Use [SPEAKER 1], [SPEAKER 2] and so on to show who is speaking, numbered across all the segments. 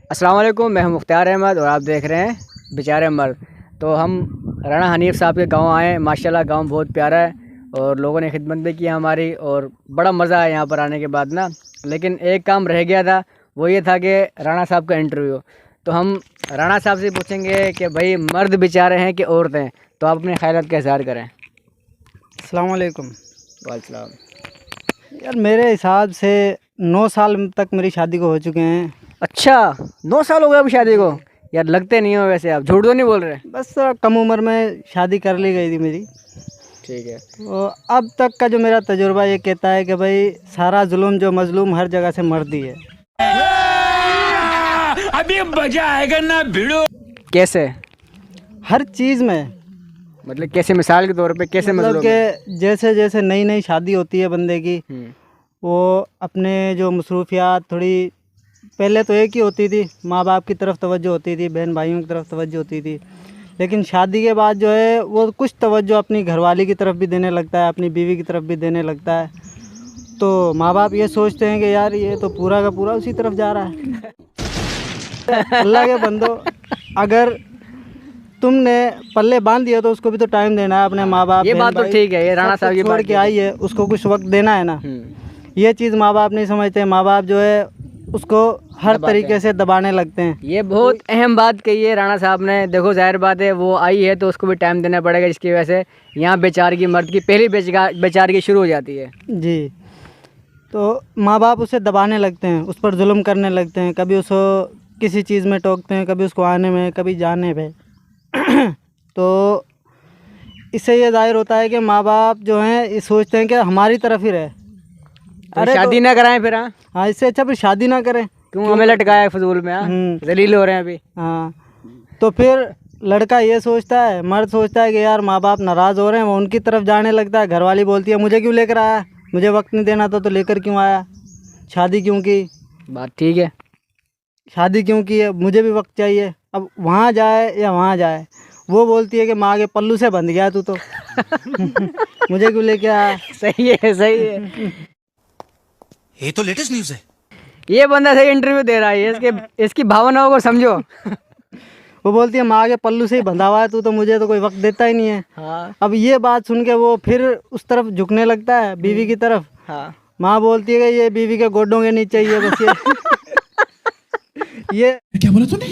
[SPEAKER 1] अस्सलाम वालेकुम, मैं हूं मुख्तार अहमद और आप देख रहे हैं बेचारे मर्द। तो हम राणा हनीफ साहब के गांव आए हैं। माशाल्लाह गांव बहुत प्यारा है और लोगों ने खिदमत भी की हमारी और बड़ा मज़ा आया यहाँ पर आने के बाद ना। लेकिन एक काम रह गया था, वो ये था कि राणा साहब का इंटरव्यू। तो हम राणा साहब से पूछेंगे कि भाई मर्द बेचारे हैं कि औरतें, तो आप अपने ख़यालात का इज़हार करें।
[SPEAKER 2] अस्सलाम वालेकुम।
[SPEAKER 1] वालेकुम।
[SPEAKER 2] यार मेरे हिसाब से 9 साल तक मेरी शादी को हो चुके हैं।
[SPEAKER 1] अच्छा, 9 साल हो गए अभी शादी को? यार लगते नहीं हो वैसे, आप झूठ तो नहीं बोल रहे?
[SPEAKER 2] बस कम उम्र में शादी कर ली गई थी मेरी।
[SPEAKER 1] ठीक है।
[SPEAKER 2] और अब तक का जो मेरा तजुर्बा ये कहता है कि भाई सारा जुल्म जो मजलूम हर जगह से मर्द ही है।
[SPEAKER 3] अभी मजा आएगा ना भिड़ो।
[SPEAKER 1] कैसे?
[SPEAKER 2] हर चीज़ में।
[SPEAKER 1] मतलब कैसे? मिसाल के तौर पे कैसे?
[SPEAKER 2] मतलब कि जैसे जैसे नई नई शादी होती है बंदे की, वो अपने जो मसरूफियात थोड़ी पहले तो एक ही होती थी, माँ बाप की तरफ तवज्जो होती थी, बहन भाइयों की तरफ तवज्जो होती थी। लेकिन शादी के बाद जो है वो कुछ तवज्जो अपनी घरवाली की तरफ भी देने लगता है, अपनी बीवी की तरफ भी देने लगता है। तो माँ बाप ये सोचते हैं कि यार ये तो पूरा का पूरा उसी तरफ जा रहा है। अल्लाह के बंदो, अगर तुमने पल्ले बांध दिया तो उसको भी तो टाइम देना है अपने माँ बाप।
[SPEAKER 1] ये बात तो ठीक है, ये राणा साहब की
[SPEAKER 2] छोड़ के आई है, उसको कुछ वक्त देना है ना। ये चीज़ माँ बाप नहीं समझते। माँ बाप जो है उसको हर तरीके से दबाने लगते हैं।
[SPEAKER 1] ये बहुत अहम बात कही है राणा साहब ने। देखो जाहिर बात है वो आई है तो उसको भी टाइम देना पड़ेगा, जिसकी वजह से यहाँ बेचारगी मर्द की पहली बेचारगी शुरू हो जाती है
[SPEAKER 2] जी। तो माँ बाप उसे दबाने लगते हैं, उस पर जुल्म करने लगते हैं, कभी उसको किसी चीज़ में टोकते हैं, कभी उसको आने में, कभी जाने में। तो इससे ये जाहिर होता है कि माँ बाप जो हैं ये सोचते हैं कि हमारी तरफ ही रहे।
[SPEAKER 1] अरे शादी ना कराएं फिर? हाँ,
[SPEAKER 2] इससे अच्छा फिर शादी ना करें।
[SPEAKER 1] क्यों हमें लटकाया है फजूल में? जलील हो रहे हैं अभी।
[SPEAKER 2] हाँ, तो फिर लड़का ये सोचता है, मर्द सोचता है कि यार माँ बाप नाराज़ हो रहे हैं, वो उनकी तरफ जाने लगता है। घरवाली बोलती है मुझे क्यों लेकर आया, मुझे वक्त नहीं देना था तो लेकर क्यों आया, शादी क्यों की?
[SPEAKER 1] बात ठीक है,
[SPEAKER 2] शादी क्यों की है, मुझे भी वक्त चाहिए। अब वहाँ जाए या वहाँ जाए, वो बोलती है कि माँ के पल्लू से बंध गया तू तो। मुझे क्यों लेके आया?
[SPEAKER 1] सही है, सही है।
[SPEAKER 3] ये तो लेटेस्ट न्यूज़ है।
[SPEAKER 1] ये बंदा सही इंटरव्यू दे रहा है, इसकी भावनाओं को समझो।
[SPEAKER 2] वो बोलती है माँ के पल्लू से ही बंधा हुआ है तू तो, मुझे तो कोई वक्त देता ही नहीं है।
[SPEAKER 1] हाँ। अब
[SPEAKER 2] अब ये बात सुन के वो फिर उस तरफ झुकने लगता है, बीवी की तरफ।
[SPEAKER 1] हाँ।
[SPEAKER 2] माँ बोलती है कि ये बीवी के गोडों के नीचे ही है बस। ये
[SPEAKER 3] क्या बोला तूने?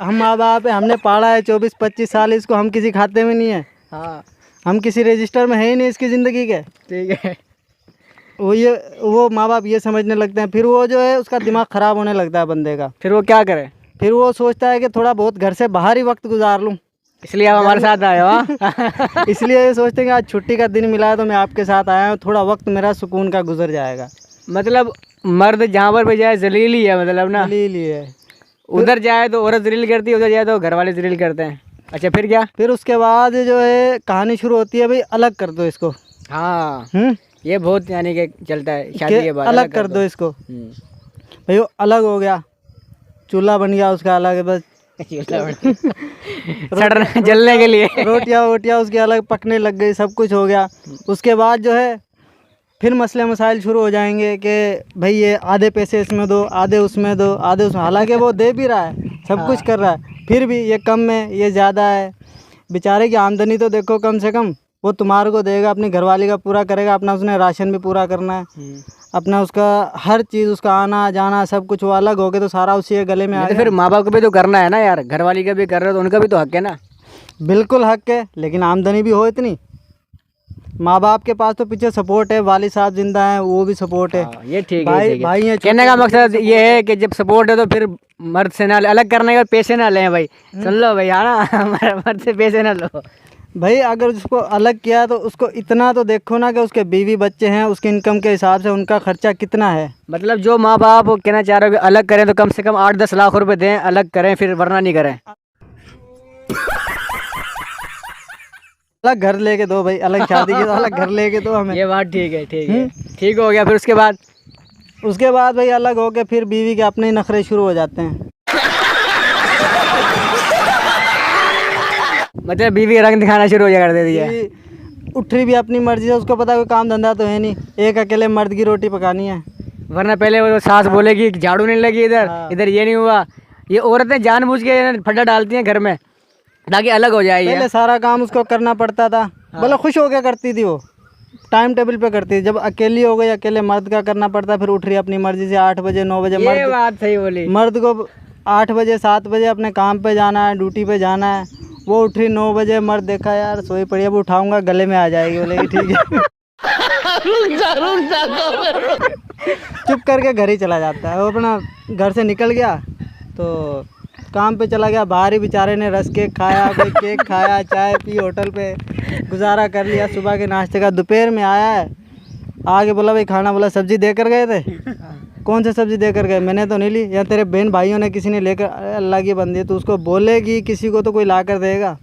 [SPEAKER 2] हम माँ बाप है, हमने पढ़ा है 24-25 साल, इसको हम किसी खाते में नहीं है।
[SPEAKER 1] हाँ,
[SPEAKER 2] हम किसी रजिस्टर में है ही नहीं इसकी ज़िंदगी के।
[SPEAKER 1] ठीक है।
[SPEAKER 2] वो माँ बाप ये समझने लगते हैं, फिर वो जो है उसका दिमाग ख़राब होने लगता है बंदे का।
[SPEAKER 1] फिर वो क्या करे?
[SPEAKER 2] फिर वो सोचता है कि थोड़ा बहुत घर से बाहर ही वक्त गुजार लूँ।
[SPEAKER 1] इसलिए आप हमारे साथ आए हो? हाँ?
[SPEAKER 2] इसलिए ये सोचते हैं कि आज छुट्टी का दिन मिला है तो मैं आपके साथ आया हूँ, थोड़ा वक्त मेरा सुकून का गुजर जाएगा।
[SPEAKER 1] मतलब मर्द जहाँ पर भी जाए जलील ही है, मतलब ना।
[SPEAKER 2] जलील ही है।
[SPEAKER 1] उधर जाए तो औरत जलील करती है, उधर जाए तो घर वाले जलील करते हैं। अच्छा, फिर क्या?
[SPEAKER 2] फिर उसके बाद जो है कहानी शुरू होती है, भाई अलग कर दो इसको।
[SPEAKER 1] हाँ, ये बहुत यानी कि चलता है शादी के बाद,
[SPEAKER 2] अलग कर दो इसको। भाई वो अलग हो गया, चूल्हा बन गया उसका अलग है बस।
[SPEAKER 1] सड़ने जलने के लिए
[SPEAKER 2] रोटियाँ उसकी अलग पकने लग गई, सब कुछ हो गया। उसके बाद जो है फिर मसले मसाइल शुरू हो जाएंगे कि भाई ये आधे पैसे इसमें दो, आधे उसमें दो, आधे उसमें। हालांकि वो दे भी रहा है, सब कुछ कर रहा है, फिर भी ये कम है, ये ज़्यादा है। बेचारे की आमदनी तो देखो कम से कम वो तुम्हारे को देगा, अपनी घरवाली का पूरा करेगा, अपना उसने राशन भी पूरा करना है, अपना उसका हर चीज़, उसका आना जाना सब कुछ। वो अलग हो गए तो सारा उसी के गले में आ
[SPEAKER 1] तो
[SPEAKER 2] गया।
[SPEAKER 1] फिर माँ बाप को भी तो करना है ना यार, घरवाली का भी कर रहे हो तो उनका भी तो हक है ना।
[SPEAKER 2] बिल्कुल हक है, लेकिन आमदनी भी हो इतनी। माँ बाप के पास तो पीछे सपोर्ट है, वाली साहब जिंदा हैं, वो भी सपोर्ट है।
[SPEAKER 1] ये ठीक है,
[SPEAKER 2] भाई है।
[SPEAKER 1] कहने का मकसद ये है कि जब सपोर्ट है तो फिर मर्द से ना अलग करने के पैसे ना लें भाई। सुन लो भाई, है ना, मर्द से पैसे ना लो
[SPEAKER 2] भाई। अगर उसको अलग किया तो उसको इतना तो देखो ना कि उसके बीवी बच्चे हैं, उसके इनकम के हिसाब से उनका खर्चा कितना है।
[SPEAKER 1] मतलब जो माँ बाप कहना चाह रहे हो कि अलग करें तो कम से कम 8-10 लाख रुपए दें, अलग करें, फिर वरना नहीं करें।
[SPEAKER 2] अलग घर लेके दो भाई, अलग शादी की तो अलग घर लेके दो हमें।
[SPEAKER 1] ये बात ठीक है, ठीक है, ठीक हो गया। फिर उसके बाद
[SPEAKER 2] भाई अलग हो के फिर बीवी के अपने ही नखरे शुरू हो जाते हैं।
[SPEAKER 1] मतलब बीवी रंग दिखाना शुरू हो कर देती है।
[SPEAKER 2] उठ रही भी अपनी मर्जी से, उसको पता कोई काम धंधा तो है नहीं, एक अकेले मर्द की रोटी पकानी है।
[SPEAKER 1] वरना पहले वो सास बोलेगी झाड़ू नहीं लगी इधर, इधर ये नहीं हुआ। ये औरतें जानबूझ के फड्डा डालती हैं घर में ताकि अलग हो जाए।
[SPEAKER 2] पहले सारा काम उसको करना पड़ता था, बोले खुश होकर करती थी, वो टाइम टेबल पे करती थी। जब अकेली हो गई, अकेले मर्द का करना पड़ता, फिर उठ रही अपनी मर्जी से 8 बजे 9 बजे।
[SPEAKER 1] ये बात सही बोली।
[SPEAKER 2] मर्द को 8 बजे 7 बजे अपने काम पे जाना है, ड्यूटी पे जाना है। वो उठ रही 9 बजे, मर्द देखा यार सोई पड़ी, अब उठाऊंगा गले में आ जाएगी, बोलेगी ठीक है। चुप करके घर ही चला जाता है। वो अपना घर से निकल गया तो काम पे चला गया, बाहर ही बेचारे ने रस केक खाया, कोई केक खाया, चाय पी, होटल पे गुजारा कर लिया सुबह के नाश्ते का। दोपहर में आया है, आगे बोला भाई खाना, बोला सब्जी दे कर गए थे। कौन सी सब्जी दे कर गए? मैंने तो नहीं ली, या तेरे बहन भाइयों ने किसी ने लेकर। अल्लाह की बंदी, तो उसको बोलेगी किसी को तो कोई ला कर देगा।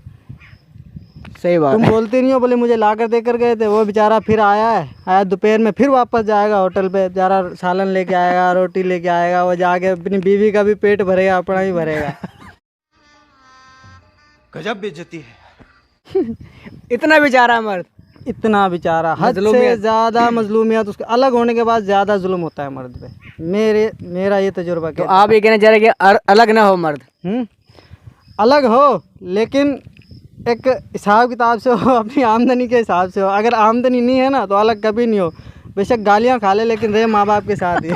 [SPEAKER 1] सही बात।
[SPEAKER 2] तुम बोलते नहीं हो, बोले मुझे ला कर दे कर गए थे। वो बेचारा फिर आया दोपहर में, फिर वापस जाएगा होटल पे, बेचारा सालन लेके आएगा, रोटी लेके आएगा। वो जाके अपनी बीवी का भी पेट भरेगा, अपना भी भरेगा।
[SPEAKER 3] गजब बेइज्जती है।
[SPEAKER 1] इतना बेचारा मर्द,
[SPEAKER 2] इतना बेचारा हद से ज़्यादा मजलूमियत। उसके अलग होने के बाद ज़्यादा जुल्म होता है मर्द पे। मेरा ये तजुर्बा।
[SPEAKER 1] तो आप ये कहना चाह रहे हैं कि अलग ना हो मर्द?
[SPEAKER 2] अलग हो, लेकिन एक हिसाब किताब से हो, अपनी आमदनी के हिसाब से हो। अगर आमदनी नहीं है ना तो अलग कभी नहीं हो। बेशक गालियाँ खा ले, लेकिन रहे माँ बाप के साथ ही।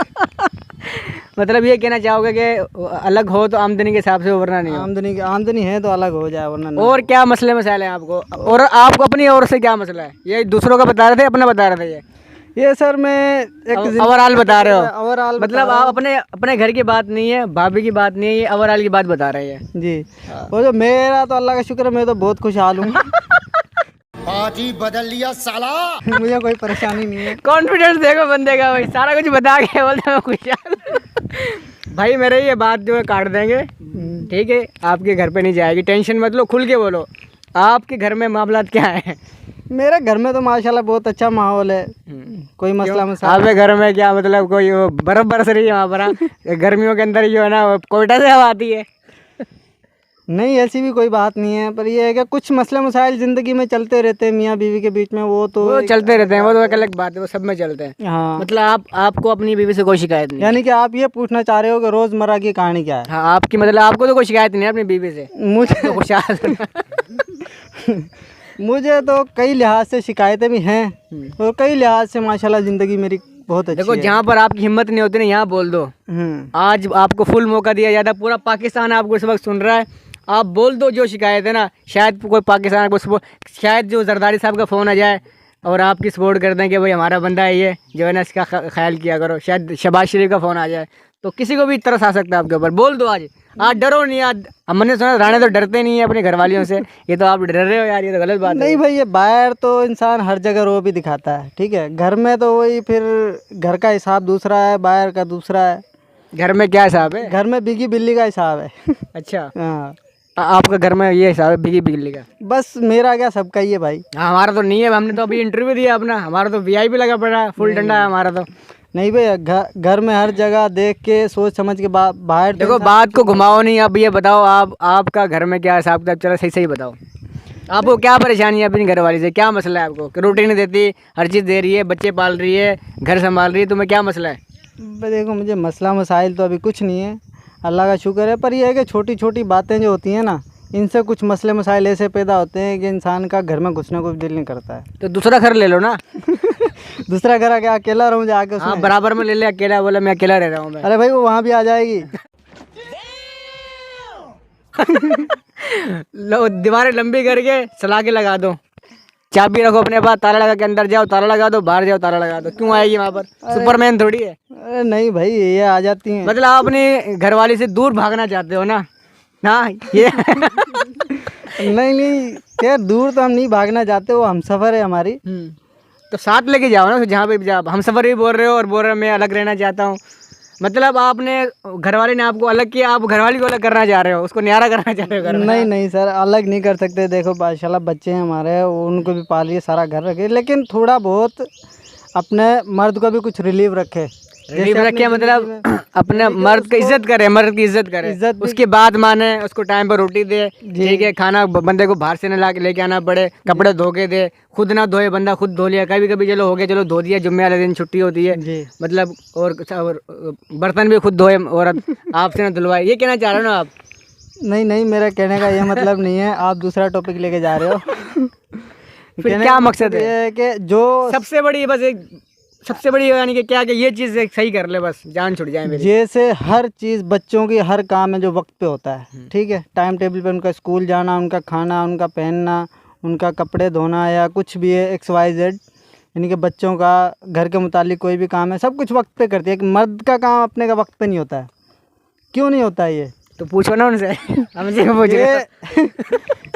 [SPEAKER 1] मतलब ये कहना चाहोगे कि अलग हो तो आमदनी के हिसाब से हो, वरना नहीं हो?
[SPEAKER 2] आमदनी है तो अलग हो जाए, वरना नहीं।
[SPEAKER 1] और क्या मसले मसाइल हैं आपको, और आपको अपनी ओर से क्या मसला है? ये दूसरों का बता रहे थे, अपना बता रहे थे? ये
[SPEAKER 2] सर मैं एक
[SPEAKER 1] ओवरऑल बता रहे हो?
[SPEAKER 2] ओवरऑल
[SPEAKER 1] मतलब आप अपने घर की बात नहीं है, भाभी की बात नहीं है, ये ओवरऑल की बात बता रहे हैं
[SPEAKER 2] जी। वो जो मेरा तो अल्लाह का शुक्र है, मैं तो बहुत खुशहाल हूँ।
[SPEAKER 3] पार्टी बदल लिया साला।
[SPEAKER 2] मुझे कोई परेशानी नहीं है।
[SPEAKER 1] कॉन्फिडेंस देखो बंदे का, भाई सारा कुछ बता के बोलते हैं खुशहाल। भाई मेरे ये बात जो है काट देंगे, ठीक है? आपके घर पे नहीं जाएगी, टेंशन मत लो, खुल के बोलो। आपके घर में मामला क्या है?
[SPEAKER 2] मेरे घर में तो माशाल्लाह बहुत अच्छा माहौल है, कोई मसला मसाला।
[SPEAKER 1] आपके घर में क्या मतलब कोई बर्फ बरस रही है वहाँ पर? गर्मियों के अंदर जो है ना कोयटा से हवा आती है?
[SPEAKER 2] नहीं, ऐसी भी कोई बात नहीं है, पर ये है कि कुछ मसले मसाइल ज़िंदगी में चलते रहते हैं मियाँ बीवी के बीच में। वो
[SPEAKER 1] चलते रहते हैं, वो तो एक अलग बात है, वो सब में चलते हैं।
[SPEAKER 2] हाँ,
[SPEAKER 1] मतलब आपको अपनी बीवी से कोई शिकायत नहीं?
[SPEAKER 2] यानी कि आप ये पूछना चाह रहे हो कि रोज़मर्रा की कहानी क्या है?
[SPEAKER 1] हाँ, आपकी मतलब आपको तो कोई शिकायत नहीं है अपनी बीवी से?
[SPEAKER 2] मुझे
[SPEAKER 1] तो खुशहाल।
[SPEAKER 2] मुझे तो कई लिहाज से शिकायतें भी हैं, और कई लिहाज से माशाल्लाह ज़िंदगी मेरी बहुत अच्छी है।
[SPEAKER 1] देखो, जहाँ पर आपकी हिम्मत नहीं होती ना, यहाँ बोल दो। आज आपको फुल मौका दिया जाता है, पूरा पाकिस्तान आपको इस वक्त सुन रहा है। आप बोल दो जो शिकायत है ना, शायद कोई पाकिस्तान को, शायद जो जरदारी साहब का फ़ोन आ जाए और आपकी सपोर्ट कर दें कि भाई हमारा बंदा है ये, जो है ना इसका ख्याल किया करो। शायद शहबाज शरीफ का फ़ोन आ जाए, तो किसी को भी तरस आ सकता है आपके ऊपर। बोल दो आज डरो नहीं। आज हमने सुना राणे तो डरते नहीं है अपने घर वालियों से, ये तो आप डर रहे हो यार, ये तो गलत बात है।
[SPEAKER 2] नहीं भाई, ये बाहर तो इंसान हर जगह रो भी दिखाता है, ठीक है? घर में तो वही, फिर घर का हिसाब दूसरा है, बाहर का दूसरा है।
[SPEAKER 1] घर में क्या हिसाब है?
[SPEAKER 2] घर में बिगी बिल्ली का हिसाब है।
[SPEAKER 1] अच्छा,
[SPEAKER 2] हाँ,
[SPEAKER 1] आपका घर में ये हिसाब है बिगी बिल्ली का?
[SPEAKER 2] बस मेरा क्या, सबका ही है भाई।
[SPEAKER 1] हाँ, हमारा तो नहीं है, हमने तो अभी इंटरव्यू दिया अपना, हमारा तो वीआईपी लगा पड़ा है, फुल डंडा है हमारा तो।
[SPEAKER 2] नहीं भाई, घर में हर जगह देख के सोच समझ के बाहर
[SPEAKER 1] देखो, बात को घुमाओ नहीं। अब ये बताओ, आपका घर में क्या हिसाब किताब चला, सही सही बताओ। आपको क्या परेशानी है अपनी घर वाली से? क्या मसला है आपको कि रोटी नहीं देती, हर चीज़ दे रही है, बच्चे पाल रही है, घर संभाल रही है, तुम्हें क्या मसला है?
[SPEAKER 2] देखो, मुझे मसला मसाइल तो अभी कुछ नहीं है, अल्लाह का शुक्र है। पर यह है कि छोटी छोटी बातें जो होती हैं ना, इनसे कुछ मसले मसाइल ऐसे पैदा होते हैं कि इंसान का घर में घुसने को दिल नहीं करता है।
[SPEAKER 1] तो दूसरा घर ले लो ना।
[SPEAKER 2] दूसरा घर आके अकेला रहूँ जाके?
[SPEAKER 1] हाँ, बराबर में ले ले, अकेला बोला मैं अकेला रह रहा हूँ मैं।
[SPEAKER 2] अरे भाई, वो वहाँ भी आ जाएगी।
[SPEAKER 1] लो, दीवारें लंबी करके चला के लगा दो, चाबी रखो अपने पास, ताला लगा के अंदर जाओ, ताला लगा दो, बाहर जाओ, ताला लगा दो। क्यों आएगी वहाँ पर? सुपरमैन थोड़ी है।
[SPEAKER 2] अरे नहीं भाई, ये आ जाती हैं।
[SPEAKER 1] मतलब आप अपनी घरवाली से दूर भागना चाहते हो ना? हाँ, ये
[SPEAKER 2] नहीं, क्या दूर तो हम नहीं भागना चाहते, वो हम सफ़र है हमारी।
[SPEAKER 1] तो साथ लेके जाओ ना, जहाँ पे भी जाओ। हम सफ़र भी बोल रहे हो और बोल रहे हो मैं अलग रहना चाहता हूँ। मतलब आपने, घरवाले ने आपको अलग किया, आप घरवाली को अलग करना चाह रहे हो, उसको न्यारा करना चाह रहे हो घर में?
[SPEAKER 2] नहीं सर, अलग नहीं कर सकते। देखो माशाल्लाह बच्चे हैं हमारे, उनको भी पालिए, सारा घर रखे, लेकिन थोड़ा बहुत अपने मर्द को भी कुछ रिलीव रखे।
[SPEAKER 1] रिलीफ
[SPEAKER 2] अपनी
[SPEAKER 1] रखे मतलब
[SPEAKER 2] जिंदगी
[SPEAKER 1] अपने मर्द की इज्जत करे, मर्द की इज्जत करे,
[SPEAKER 2] इज्जत भी-
[SPEAKER 1] उसकी बात माने, उसको टाइम पर रोटी दे, ठीक है, खाना बंदे को बाहर से ना लेके आना पड़े, कपड़े धो के दे, खुद ना धोए, बंदा खुद धो लिया, कभी कभी चलो हो गया, चलो धो दिया, जुम्मे वाले दिन छुट्टी होती है,
[SPEAKER 2] जी
[SPEAKER 1] मतलब और बर्तन भी खुद धोए औरत, आपसे ना धुलवाए, ये कहना चाह रहे हो ना आप?
[SPEAKER 2] नहीं नहीं, मेरा कहने का ये मतलब नहीं है, आप दूसरा टॉपिक लेके जा रहे हो।
[SPEAKER 1] फिर
[SPEAKER 2] कहने
[SPEAKER 1] क्या
[SPEAKER 2] का
[SPEAKER 1] मकसद
[SPEAKER 2] ये
[SPEAKER 1] है?
[SPEAKER 2] है कि जो
[SPEAKER 1] सबसे बड़ी बस एक सबसे बड़ी यानी कि क्या कि ये चीज़ सही कर ले, बस जान छुट जाए मेरी।
[SPEAKER 2] जैसे हर चीज़ बच्चों की हर काम है जो वक्त पे होता है, ठीक है, टाइम टेबल पे उनका स्कूल जाना, उनका खाना, उनका पहनना, उनका कपड़े धोना या कुछ भी है XYZ, यानी कि बच्चों का घर के मुतालिक कोई भी काम है, सब कुछ वक्त पे करती है। एक मर्द का काम अपने का वक्त पे नहीं होता है। क्यों नहीं होता है ये?
[SPEAKER 1] तो पूछो ना उनसे। हमसे क्यों पूछ रहे हो?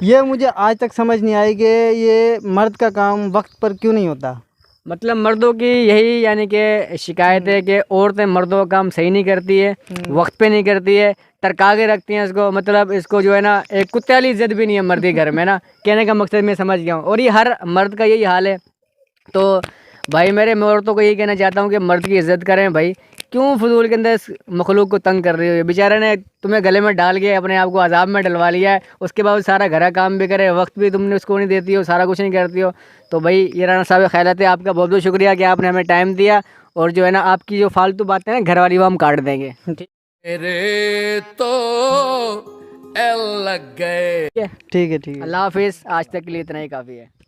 [SPEAKER 2] ये मुझे आज तक समझ नहीं आई कि ये मर्द का काम वक्त पर क्यों नहीं होता।
[SPEAKER 1] मतलब मर्दों की यही यानी कि शिकायत है कि औरतें मर्दों का काम सही नहीं करती है, वक्त पे नहीं करती है, टरका के रखती हैं इसको, मतलब इसको जो है ना एक कुत्ते वाली इज्जत भी नहीं है मर्द के घर में ना। कहने का मकसद मैं समझ गया हूँ, और ये हर मर्द का यही हाल है। तो भाई मैं औरतों को यही कहना चाहता हूँ कि मर्द की इज्जत करें भाई। क्यों फजूल के अंदर इस मखलूक को तंग कर रही हो? बेचारे ने तुम्हें गले में डाल के अपने आप को अजाब में डलवा लिया है, उसके बाद सारा घर का काम भी करे, वक्त भी तुमने उसको नहीं देती हो, सारा कुछ नहीं करती हो। तो भाई ये राना साहब ख्यालात है, आपका बहुत बहुत शुक्रिया कि आपने हमें टाइम दिया, और जो है ना आपकी जो फालतू बातें हैं ना घर वाली वो हम काट देंगे।
[SPEAKER 4] मेरे तो एल लग गए।
[SPEAKER 1] ठीक है,
[SPEAKER 2] ठीक है ठीक है।
[SPEAKER 1] अल्लाह हाफिज़, आज तक के लिए इतना ही काफ़ी है।